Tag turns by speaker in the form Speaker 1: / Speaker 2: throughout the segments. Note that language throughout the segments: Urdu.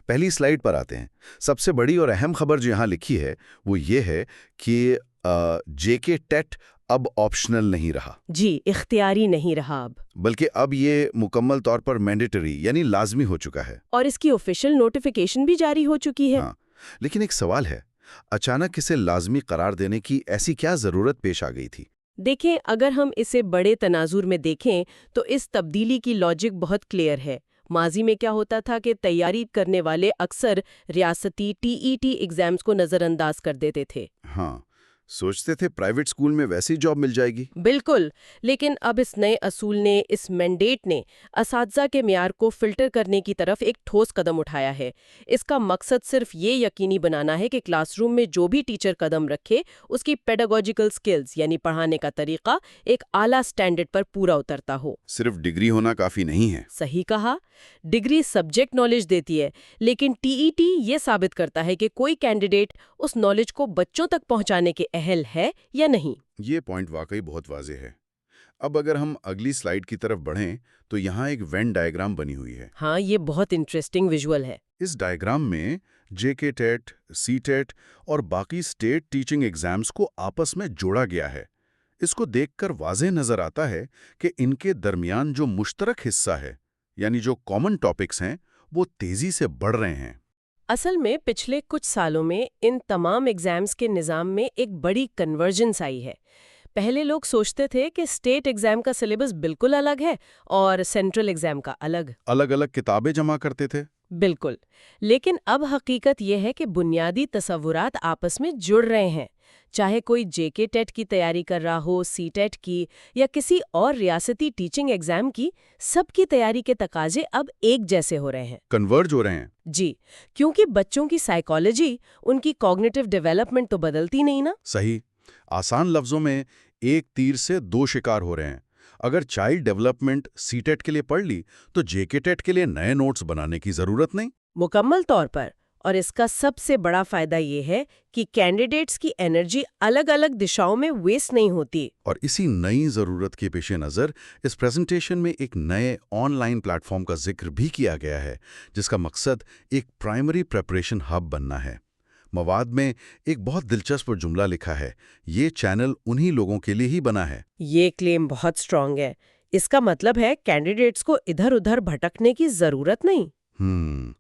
Speaker 1: پہلی سلائیڈ پر آتے ہیں۔ سب سے بڑی اور اہم خبر جو یہاں لکھی ہے وہ یہ ہے کہ جے کے ٹیٹ اب آپشنل نہیں رہا۔
Speaker 2: جی، اختیاری نہیں رہا اب،
Speaker 1: بلکہ اب یہ مکمل طور پر مینڈیٹری یعنی لازمی ہو چکا ہے۔
Speaker 2: اور اس کی آفیشیل نوٹیفیکیشن بھی جاری ہو چکی ہے۔
Speaker 1: ہاں، لیکن ایک سوال ہے، اچانک اسے لازمی قرار دینے کی ایسی کیا ضرورت پیش آ گئی تھی؟
Speaker 2: دیکھیں، اگر ہم اسے بڑے تناظر میں دیکھیں تو اس تبدیلی کی لاجک بہت کلیئر ہے۔ ماضی میں کیا ہوتا تھا کہ تیاری کرنے والے اکثر ریاستی TET ایگزامز کو نظر انداز کر دیتے تھے۔
Speaker 1: ہاں، سوچتے تھے پرائیویٹ اسکول میں ویسی جاب مل جائے گی۔
Speaker 2: بالکل، لیکن اب اس نئے اصول نے، اس مینڈیٹ نے اساتذہ کے معیار کو فلٹر کرنے کی طرف ایک ٹھوس قدم اٹھایا ہے۔ اس کا مقصد صرف یہ یقینی بنانا ہے کہ کلاس روم میں جو بھی ٹیچر قدم رکھے اس کی پیڈاگوجیکل سکلز یعنی پڑھانے کا طریقہ ایک اعلیٰ سٹینڈرڈ پر پورا اترتا ہو۔
Speaker 1: صرف ڈگری ہونا کافی نہیں ہے۔
Speaker 2: صحیح کہا، ڈگری سبجیکٹ نالج دیتی ہے، لیکن TET یہ ثابت کرتا ہے کہ کوئی کینڈیڈیٹ اس نالج کو بچوں تک پہنچانے کے اہل ہے یا نہیں۔
Speaker 1: یہ پوائنٹ واقعی بہت واضح ہے۔ اب اگر ہم اگلی سلائیڈ کی طرف بڑھیں تو یہاں ایک وین ڈائیگرام بنی ہوئی ہے۔
Speaker 2: ہاں، یہ بہت انٹرسٹنگ ویژول ہے۔
Speaker 1: اس ڈائیگرام میں جے کے ٹیٹ، سی ٹیٹ اور باقی اسٹیٹ ٹیچنگ ایگزامز کو آپس میں جوڑا گیا ہے۔ اس کو دیکھ کر واضح نظر آتا ہے کہ ان کے درمیان جو مشترک حصہ ہے، یعنی جو کامن ٹاپکس ہیں، وہ تیزی سے بڑھ رہے ہیں۔
Speaker 2: اصل میں پچھلے کچھ سالوں میں ان تمام ایگزامز کے نظام میں ایک بڑی کنورجنس آئی ہے۔ پہلے لوگ سوچتے تھے کہ اسٹیٹ ایگزام کا سلیبس بالکل الگ ہے اور سینٹرل ایگزام کا الگ
Speaker 1: الگ کتابیں جمع کرتے تھے۔
Speaker 2: بالکل، لیکن اب حقیقت یہ ہے کہ بنیادی تصورات آپس میں جڑ رہے ہیں۔ چاہے کوئی جے کے ٹیٹ کی تیاری کر رہا ہو، سی ٹیٹ کی یا کسی اور ریاستی ٹیچنگ ایگزام کی، سب کی تیاری کے تقاضے اب ایک جیسے ہو رہے ہیں،
Speaker 1: کنورج ہو رہے ہیں۔
Speaker 2: جی، کیونکہ بچوں کی سائیکالوجی، ان کی کوگنیٹو ڈیولپمنٹ تو بدلتی نہیں نا۔
Speaker 1: صحیح، آسان لفظوں میں ایک تیر سے دو شکار ہو رہے ہیں۔ اگر چائلڈ ڈیولپمنٹ سی ٹیٹ کے لیے پڑھ لی تو جے کے ٹیٹ کے لیے نئے نوٹس بنانے کی ضرورت نہیں۔
Speaker 2: مکمل طور پر، اور اس کا سب سے بڑا فائدہ یہ ہے کہ کینڈیڈیٹس کی انرجی الگ الگ دشاؤں میں ویسٹ نہیں ہوتی۔
Speaker 1: اور اسی نئی ضرورت کے پیش نظر اس پریزنٹیشن میں ایک نئے آن لائن پلیٹ فارم کا ذکر بھی کیا گیا ہے، جس کا مقصد ایک پرائمری پریپریشن ہب بننا ہے۔ مواد میں ایک بہت دلچسپ جملہ لکھا ہے، یہ چینل انہی لوگوں کے لیے ہی بنا ہے۔
Speaker 2: یہ کلیم بہت سٹرونگ ہے۔ اس کا مطلب ہے کینڈیڈیٹس کو ادھر ادھر بھٹکنے کی ضرورت نہیں۔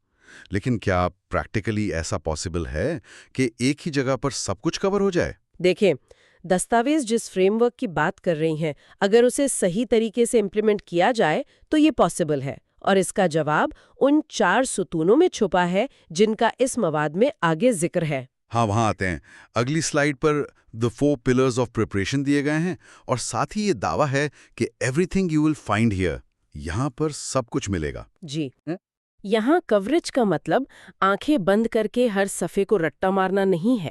Speaker 1: لیکن کیا پریکٹیکلی ایسا پاسبل ہے کہ ایک ہی جگہ پر سب کچھ کور ہو جائے؟
Speaker 2: دیکھیں، دستاویز جس فریم ورک کی بات کر رہی ہیں، اگر اسے صحیح طریقے سے امپلیمنٹ کیا جائے تو یہ پاسبل ہے، اور اس کا جواب ان 4 ستونوں میں چھپا ہے جن کا اس مواد میں آگے ذکر ہے۔
Speaker 1: ہاں، وہاں آتے ہیں۔ اگلی slide per the 4 pillars of preparation دیے گئے ہیں، اور ساتھ ہی یہ دعویٰ ہے کہ everything you will find here، یہاں پر سب کچھ ملے گا۔
Speaker 2: جی، یہاں کوریج کا مطلب آنکھیں بند کر کے ہر صفحے کو رٹا مارنا نہیں ہے۔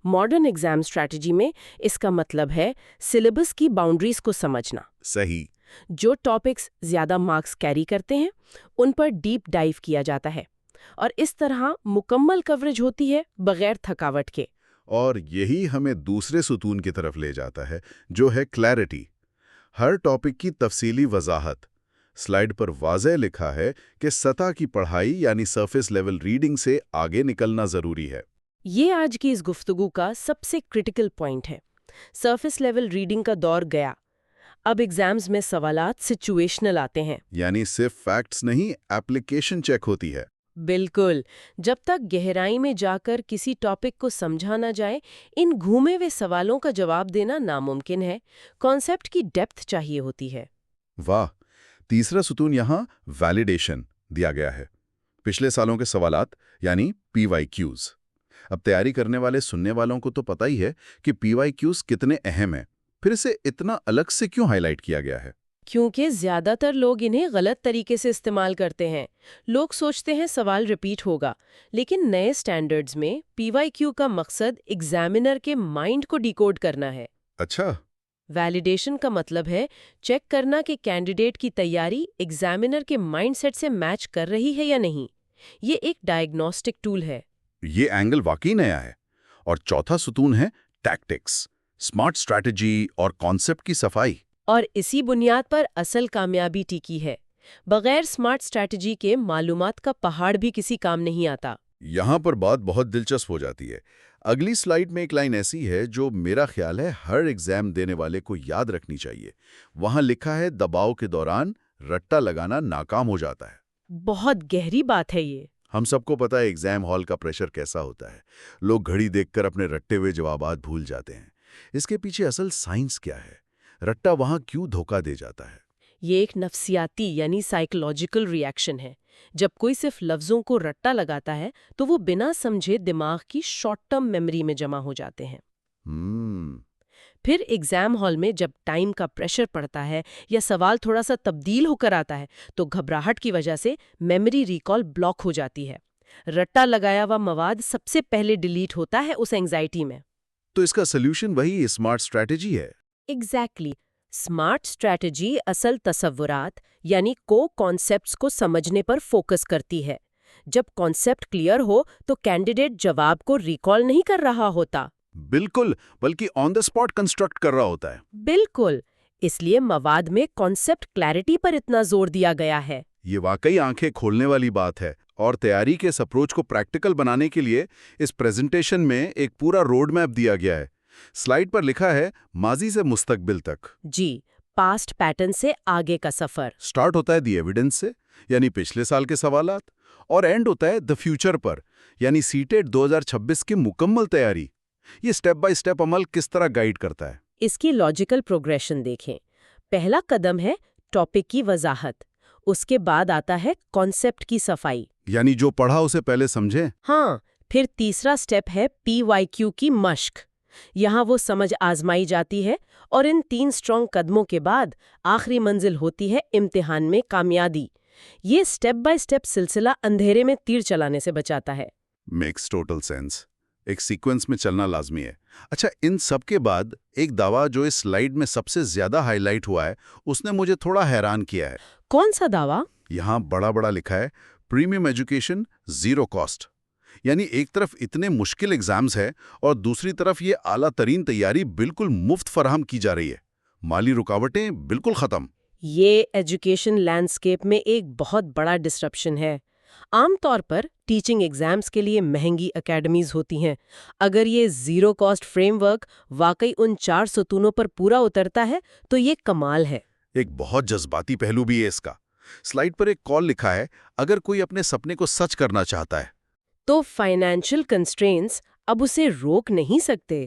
Speaker 2: ماڈرن ایگزام اسٹریٹجی میں اس کا مطلب ہے سلیبس کی باؤنڈریز کو سمجھنا۔
Speaker 1: صحیح۔
Speaker 2: جو ٹاپکس زیادہ مارکس کیری کرتے ہیں ان پر ڈیپ ڈائیو کیا جاتا ہے، اور اس طرح مکمل کوریج ہوتی ہے بغیر تھکاوٹ کے۔
Speaker 1: اور یہی ہمیں دوسرے ستون کی طرف لے جاتا ہے، جو ہے کلیئرٹی، ہر ٹاپک کی تفصیلی وضاحت۔ سلائیڈ پر واضح لکھا ہے کہ سطح کی پڑھائی یعنی سرفیس لیول ریڈنگ سے آگے نکلنا ضروری ہے۔
Speaker 2: یہ آج کی اس گفتگو کا سب سے کرٹیکل پوائنٹ ہے۔ سرفیس لیول ریڈنگ کا دور گیا، اب ایگزامز میں سوالات سچویشنل آتے ہیں،
Speaker 1: یعنی صرف فیکٹس نہیں، ایپلیکیشن چیک ہوتی ہے۔
Speaker 2: بالکل، جب تک گہرائی میں جا کر کسی ٹاپک کو سمجھا نہ جائے، ان گھومے ہوئے سوالوں کا جواب دینا ناممکن ہے۔ کانسیپٹ کی ڈیپتھ چاہیے ہوتی ہے۔
Speaker 1: واہ، تیسرا ستون یہاں ویلیڈیشن دیا گیا ہے، پچھلے سالوں کے سوالات یعنی PYQs۔ اب تیاری کرنے والے سننے والوں کو تو پتہ ہی ہے کہ PYQs کتنے اہم ہیں، پھر اسے اتنا الگ سے کیوں ہائی لائٹ کیا گیا ہے؟
Speaker 2: کیونکہ زیادہ تر لوگ انہیں غلط طریقے سے استعمال کرتے ہیں۔ لوگ سوچتے ہیں سوال ریپیٹ ہوگا، لیکن نئے سٹینڈرڈز میں PYQ کا مقصد ایگزامینر کے مائنڈ کو ڈیکوڈ کرنا ہے۔
Speaker 1: اچھا۔
Speaker 2: ویلیڈیشن کا مطلب ہے چیک کرنا کہ کینڈیڈیٹ کی تیاری ایگزامینر کے مائنڈ سیٹ سے میچ کر رہی ہے یا نہیں۔ یہ ایک ڈائگنوسٹک ٹول ہے۔
Speaker 1: یہ اینگل واقعی نیا ہے۔ اور چوتھا ستون ہے ٹیکٹکس، سمارٹ اسٹریٹجی اور کانسیپٹ کی صفائی۔
Speaker 2: اور اسی بنیاد پر اصل کامیابی ٹکی ہے۔ بغیر سمارٹ اسٹریٹجی کے معلومات کا پہاڑ بھی کسی کام نہیں آتا۔
Speaker 1: یہاں پر بات بہت دلچسپ ہو جاتی ہے۔ اگلی سلائیڈ میں ایک لائن ایسی ہے جو میرا خیال ہے ہر ایگزام دینے والے کو یاد رکھنی چاہیے۔ وہاں لکھا ہے دباؤ کے دوران رٹا لگانا ناکام ہو جاتا ہے۔
Speaker 2: بہت گہری بات ہے یہ۔
Speaker 1: ہم سب کو پتا ہے ایگزام ہال کا پریشر کیسا ہوتا ہے۔ لوگ گھڑی دیکھ کر اپنے رٹے ہوئے جوابات بھول جاتے ہیں۔ اس کے پیچھے اصل سائنس کیا ہے؟ رٹا وہاں کیوں دھوکہ دے جاتا ہے؟
Speaker 2: یہ ایک نفسیاتی یعنی سائیکولوجیکل ری ایکشن ہے۔ جب کوئی صرف لفظوں کو رٹا لگاتا ہے تو وہ بنا سمجھے دماغ کی شارٹ ٹرم میموری میں جمع ہو جاتے ہیں۔ پھر ایگزام ہال میں جب ٹائم کا پریشر پڑتا ہے یا سوال تھوڑا سا تبدیل ہو کر آتا ہے تو گھبراہٹ کی وجہ سے میموری ریکال بلاک ہو جاتی ہے۔ رٹا لگایا ہوا مواد سب سے پہلے ڈیلیٹ ہوتا ہے اس اینگزائٹی میں۔
Speaker 1: تو اس کا سلیوشن وہی اسمارٹ اسٹریٹجی ہے۔
Speaker 2: ایگزیکٹلی۔ اسمارٹ اسٹریٹجی اصل تصورات یعنی کانسیپٹس کو سمجھنے پر فوکس کرتی ہے۔ جب کانسیپٹ کلیئر ہو تو کینڈیڈیٹ جواب کو ریکال نہیں کر رہا ہوتا۔
Speaker 1: بالکل، بلکہ آن دا اسپاٹ کنسٹرکٹ کر رہا ہوتا ہے۔
Speaker 2: بالکل، اس لیے مواد میں کانسیپٹ کلیئرٹی پر اتنا زور دیا گیا ہے۔
Speaker 1: یہ واقعی آنکھیں کھولنے والی بات ہے، اور تیاری کے اس اپروچ کو پریکٹیکل بنانے کے لیے اس پریزنٹیشن میں ایک پورا روڈ میپ دیا گیا ہے۔ سلائیڈ پر لکھا ہے ماضی سے مستقبل تک۔
Speaker 2: جی، پاسٹ پیٹرن سے آگے کا سفر۔
Speaker 1: سٹارٹ ہوتا ہے دی ایویڈنس سے، یعنی پچھلے سال کے سوالات، اور اینڈ ہوتا ہے دی فیوچر پر، یعنی سیٹیٹ 2026 کی مکمل تیاری۔ یہ سٹیپ بائی سٹیپ عمل کس طرح گائیڈ کرتا ہے؟
Speaker 2: اس کی لاجیکل پروگریشن دیکھیں۔ پہلا قدم ہے ٹاپک کی وضاحت، اس کے بعد آتا ہے کانسیپٹ کی صفائی،
Speaker 1: یعنی جو پڑھا اسے پہلے سمجھیں۔
Speaker 2: ہاں، پھر تیسرا سٹیپ ہے PYQ کی مشق۔ یہاں وہ سمجھ آزمائی جاتی ہے، اور ان 3 اسٹرانگ قدموں کے بعد آخری منزل ہوتی ہے امتحان میں کامیابی۔ یہ سٹیپ بائی سٹیپ سلسلہ اندھیرے میں تیر چلانے سے بچاتا ہے۔
Speaker 1: Makes total sense. ایک سیکوینس میں چلنا لازمی ہے۔ اچھا، ان سب کے بعد ایک دعویٰ جو اس سلائیڈ میں سب سے زیادہ ہائی لائٹ ہوا ہے، اس نے مجھے تھوڑا حیران کیا ہے۔
Speaker 2: کون سا دعویٰ؟
Speaker 1: یہاں بڑا بڑا لکھا ہے پریمیم ایجوکیشن زیرو کاسٹ۔ یعنی ایک طرف اتنے مشکل ایگزامز ہے اور دوسری طرف یہ اعلیٰ ترین تیاری بالکل مفت فراہم کی جا رہی ہے۔ مالی رکاوٹیں بالکل ختم۔
Speaker 2: یہ ایجوکیشن لینڈسکیپ میں ایک بہت بڑا ڈسرپشن ہے۔ عام طور پر ٹیچنگ ایگزامز کے لیے مہنگی اکیڈمیز ہوتی ہیں۔ اگر یہ زیرو کاسٹ فریم ورک واقعی ان 4 ستونوں پر پورا اترتا ہے تو یہ کمال ہے۔
Speaker 1: ایک بہت جذباتی پہلو بھی ہے اس کا۔ سلائیڈ پر ایک کال لکھا ہے، اگر کوئی اپنے سپنے کو سچ کرنا چاہتا ہے
Speaker 2: تو فائنینشل کنسٹرینٹس اب اسے روک نہیں سکتے۔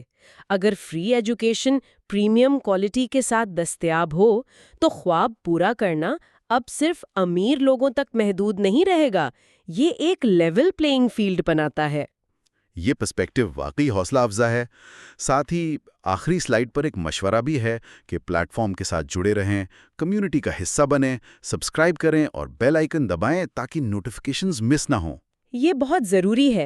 Speaker 2: اگر فری ایجوکیشن پریمیم کوالٹی کے ساتھ دستیاب ہو تو خواب پورا کرنا اب صرف امیر لوگوں تک محدود نہیں رہے گا، یہ ایک لیول پلینگ فیلڈ بناتا ہے۔
Speaker 1: یہ پرسپیکٹو واقعی حوصلہ افزا ہے۔ ساتھ ہی آخری سلائیڈ پر ایک مشورہ بھی ہے کہ پلیٹ فارم کے ساتھ جڑے رہیں، کمیونٹی کا حصہ بنیں، سبسکرائب کریں اور بیل آئیکن دبائیں تاکہ نوٹیفیکیشنز مس نہ ہوں۔
Speaker 2: یہ بہت ضروری ہے۔